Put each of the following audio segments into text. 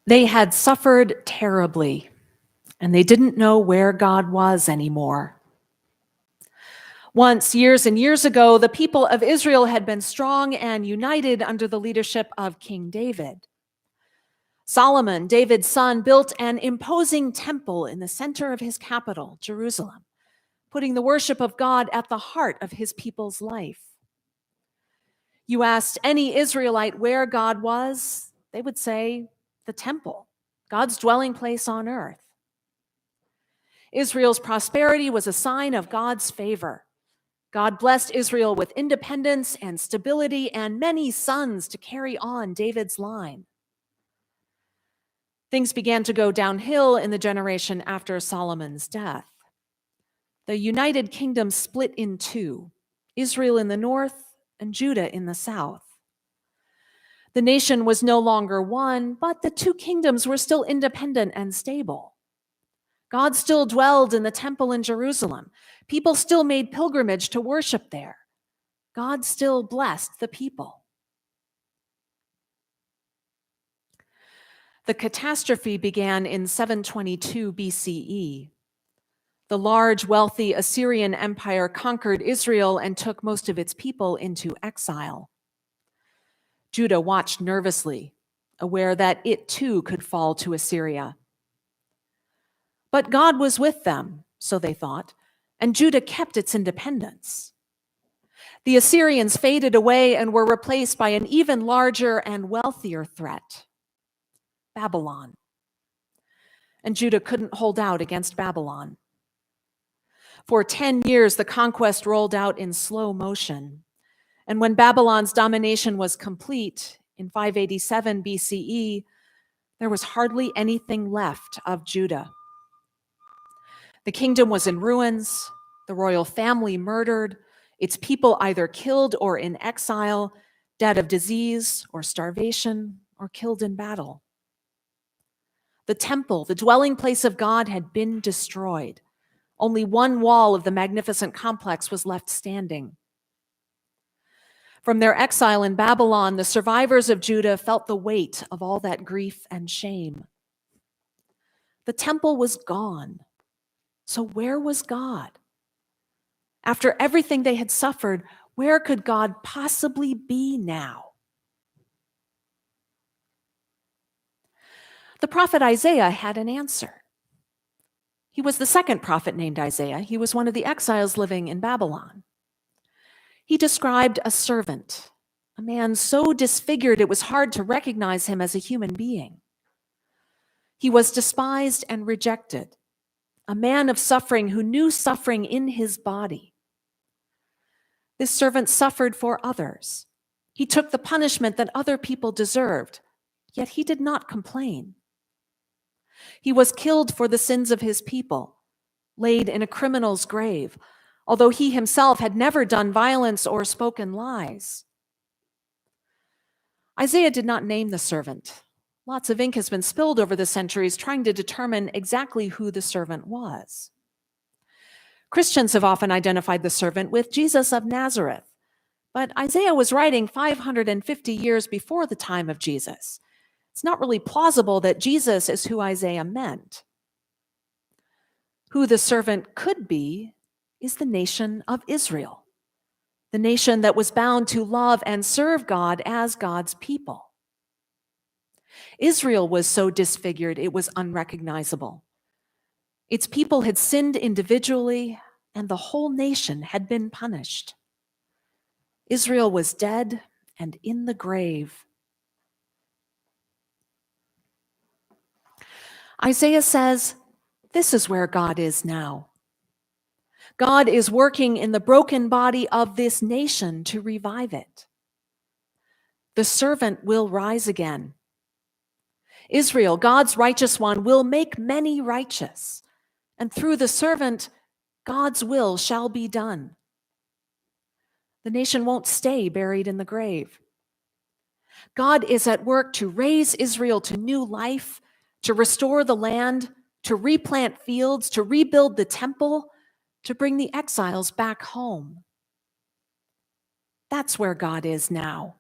They had suffered terribly, and they didn't know where God was anymore. Once, years and years ago, the people of Israel had been strong and united under the leadership of King David. Solomon, David's son, built an imposing temple in the center of his capital, Jerusalem, putting the worship of God at the heart of his people's life. You asked any Israelite where God was, they would say the temple, God's dwelling place on earth. Israel's prosperity was a sign of God's favor. God blessed Israel with independence and stability and many sons to carry on David's line. Things began to go downhill in the generation after Solomon's death. The United Kingdom split in two, Israel in the north and Judah in the south. The nation was no longer one, but the two kingdoms were still independent and stable. God still dwelled in the temple in Jerusalem. People still made pilgrimage to worship there. God still blessed the people. The catastrophe began in 722 BCE. The large, wealthy Assyrian Empire conquered Israel and took most of its people into exile. Judah watched nervously, aware that it too could fall to Assyria. But God was with them, so they thought, and Judah kept its independence. The Assyrians faded away and were replaced by an even larger and wealthier threat, Babylon. And Judah couldn't hold out against Babylon. For 10 years, the conquest rolled out in slow motion. And when Babylon's domination was complete in 587 BCE, there was hardly anything left of Judah. The kingdom was in ruins, the royal family murdered, its people either killed or in exile, dead of disease or starvation, or killed in battle. The temple, the dwelling place of God, had been destroyed. Only one wall of the magnificent complex was left standing. From their exile in Babylon, the survivors of Judah felt the weight of all that grief and shame. The temple was gone. So where was God? After everything they had suffered, where could God possibly be now? The prophet Isaiah had an answer. He was the second prophet named Isaiah. He was one of the exiles living in Babylon. He described a servant, a man so disfigured it was hard to recognize him as a human being. He was despised and rejected, a man of suffering who knew suffering in his body. This servant suffered for others. He took the punishment that other people deserved, yet he did not complain. He was killed for the sins of his people, laid in a criminal's grave, although he himself had never done violence or spoken lies. Isaiah did not name the servant. Lots of ink has been spilled over the centuries trying to determine exactly who the servant was. Christians have often identified the servant with Jesus of Nazareth, but Isaiah was writing 550 years before the time of Jesus. It's not really plausible that Jesus is who Isaiah meant. Who the servant could be is the nation of Israel, the nation that was bound to love and serve God as God's people. Israel was so disfigured it was unrecognizable. Its people had sinned individually, and the whole nation had been punished. Israel was dead and in the grave. Isaiah says, this is where God is now. God is working in the broken body of this nation to revive it. The servant will rise again. Israel, God's righteous one, will make many righteous, and through the servant, God's will shall be done. The nation won't stay buried in the grave. God is at work to raise Israel to new life, to restore the land, to replant fields, to rebuild the temple, to bring the exiles back home. That's where God is now.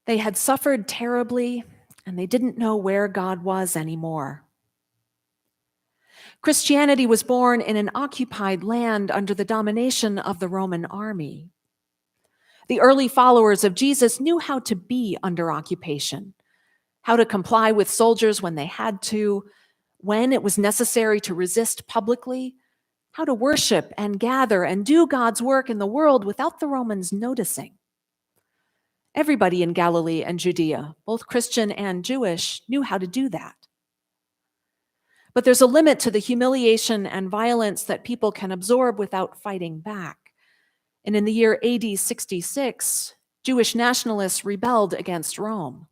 They had suffered terribly, and they didn't know where God was anymore. Christianity was born in an occupied land under the domination of the Roman army. The early followers of Jesus knew how to be under occupation, how to comply with soldiers when they had to, when it was necessary to resist publicly, how to worship and gather and do God's work in the world without the Romans noticing. Everybody in Galilee and Judea, both Christian and Jewish, knew how to do that. But there's a limit to the humiliation and violence that people can absorb without fighting back. And in the year AD 66, Jewish nationalists rebelled against Rome.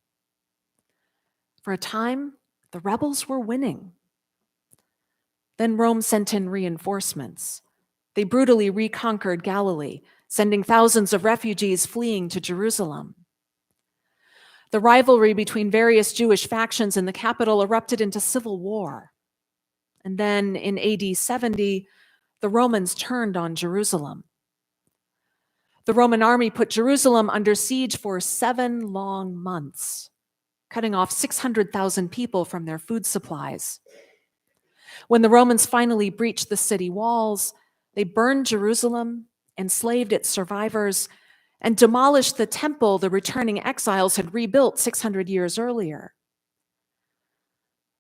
For a time, the rebels were winning. Then Rome sent in reinforcements. They brutally reconquered Galilee, sending thousands of refugees fleeing to Jerusalem. The rivalry between various Jewish factions in the capital erupted into civil war. And then in AD 70, the Romans turned on Jerusalem. The Roman army put Jerusalem under siege for 7 long months, cutting off 600,000 people from their food supplies. When the Romans finally breached the city walls, they burned Jerusalem, enslaved its survivors, and demolished the temple the returning exiles had rebuilt 600 years earlier.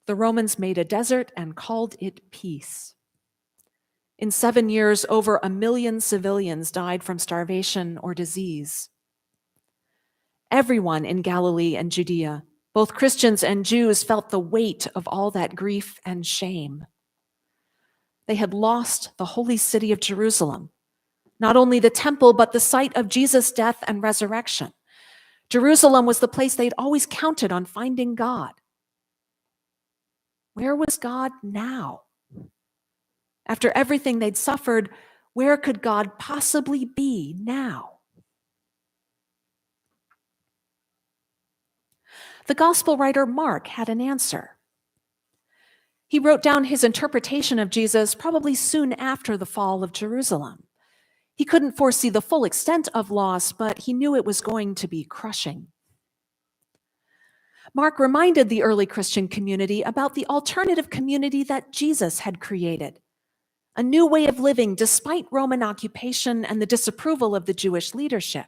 The Romans made a desert and called it peace. In 7 years, over 1 million civilians died from starvation or disease. Everyone in Galilee and Judea, both Christians and Jews, felt the weight of all that grief and shame. They had lost the holy city of Jerusalem, not only the temple, but the site of Jesus' death and resurrection. Jerusalem was the place they'd always counted on finding God. Where was God now? After everything they'd suffered, where could God possibly be now? The gospel writer Mark had an answer. He wrote down his interpretation of Jesus probably soon after the fall of Jerusalem. He couldn't foresee the full extent of loss, but he knew it was going to be crushing. Mark reminded the early Christian community about the alternative community that Jesus had created, a new way of living despite Roman occupation and the disapproval of the Jewish leadership.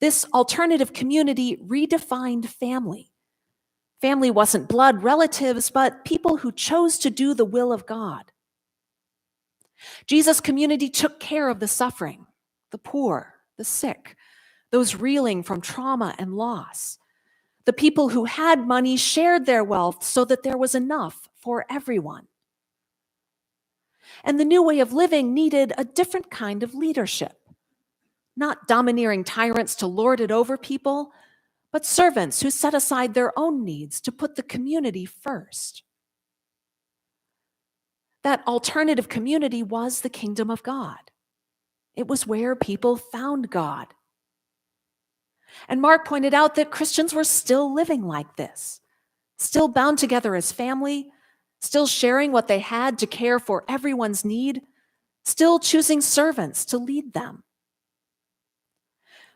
This alternative community redefined family. Family wasn't blood relatives, but people who chose to do the will of God. Jesus' community took care of the suffering, the poor, the sick, those reeling from trauma and loss. The people who had money shared their wealth so that there was enough for everyone. And the new way of living needed a different kind of leadership. Not domineering tyrants to lord it over people, but servants who set aside their own needs to put the community first. That alternative community was the kingdom of God. It was where people found God. And Mark pointed out that Christians were still living like this, still bound together as family, still sharing what they had to care for everyone's need, still choosing servants to lead them.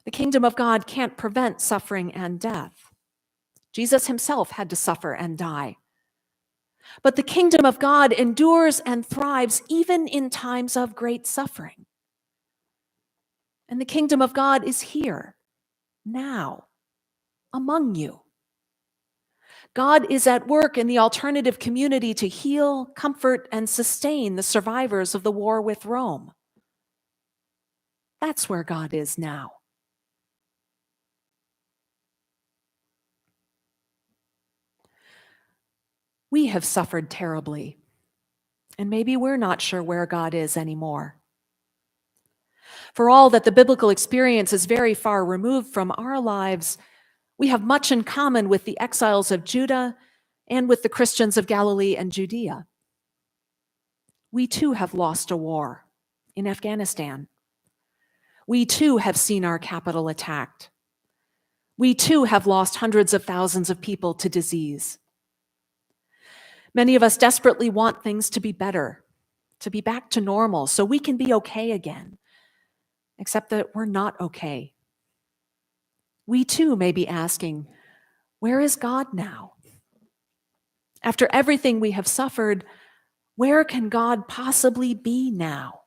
The kingdom of God can't prevent suffering and death. Jesus himself had to suffer and die. But the kingdom of God endures and thrives even in times of great suffering. And the kingdom of God is here, now, among you. God is at work in the alternative community to heal, comfort, and sustain the survivors of the war with Rome. That's where God is now. We have suffered terribly, and maybe we're not sure where God is anymore. For all that the biblical experience is very far removed from our lives, we have much in common with the exiles of Judah and with the Christians of Galilee and Judea. We too have lost a war in Afghanistan. We too have seen our capital attacked. We too have lost hundreds of thousands of people to disease. Many of us desperately want things to be better, to be back to normal, so we can be okay again. Except that we're not okay. We too may be asking, where is God now? After everything we have suffered, where can God possibly be now?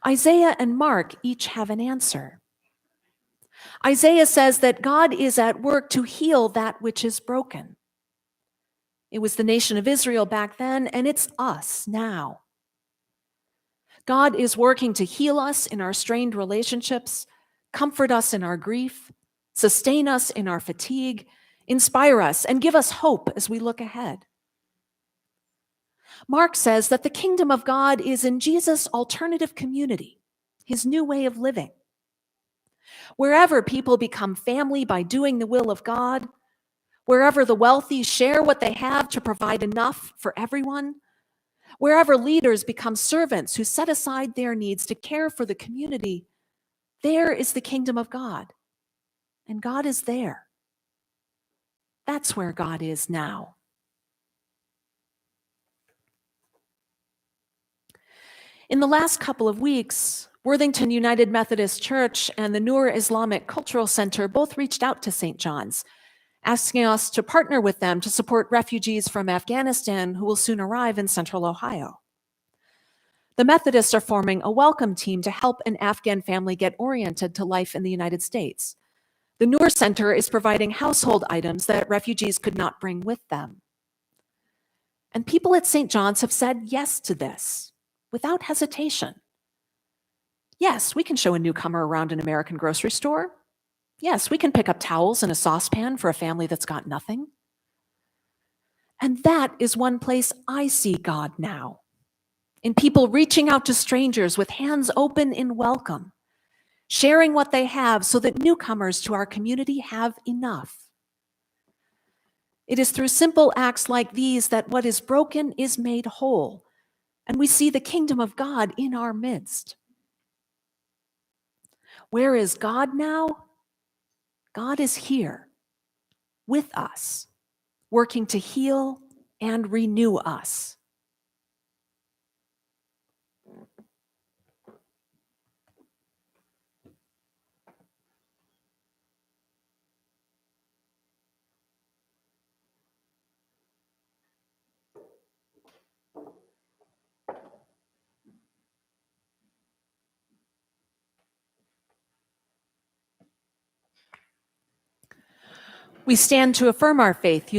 Isaiah and Mark each have an answer. Isaiah says that God is at work to heal that which is broken. It was the nation of Israel back then, and it's us now. God is working to heal us in our strained relationships, comfort us in our grief, sustain us in our fatigue, inspire us, and give us hope as we look ahead. Mark says that the kingdom of God is in Jesus' alternative community, his new way of living. Wherever people become family by doing the will of God, wherever the wealthy share what they have to provide enough for everyone, wherever leaders become servants who set aside their needs to care for the community, there is the kingdom of God. And God is there. That's where God is now. In the last couple of weeks, Worthington United Methodist Church and the Noor Islamic Cultural Center both reached out to St. John's, asking us to partner with them to support refugees from Afghanistan who will soon arrive in central Ohio. The Methodists are forming a welcome team to help an Afghan family get oriented to life in the United States. The Noor Center is providing household items that refugees could not bring with them. And people at St. John's have said yes to this, without hesitation. Yes, we can show a newcomer around an American grocery store. Yes, we can pick up towels and a saucepan for a family that's got nothing. And that is one place I see God now, in people reaching out to strangers with hands open in welcome, sharing what they have so that newcomers to our community have enough. It is through simple acts like these that what is broken is made whole, and we see the kingdom of God in our midst. Where is God now? God is here with us, working to heal and renew us. We stand to affirm our faith using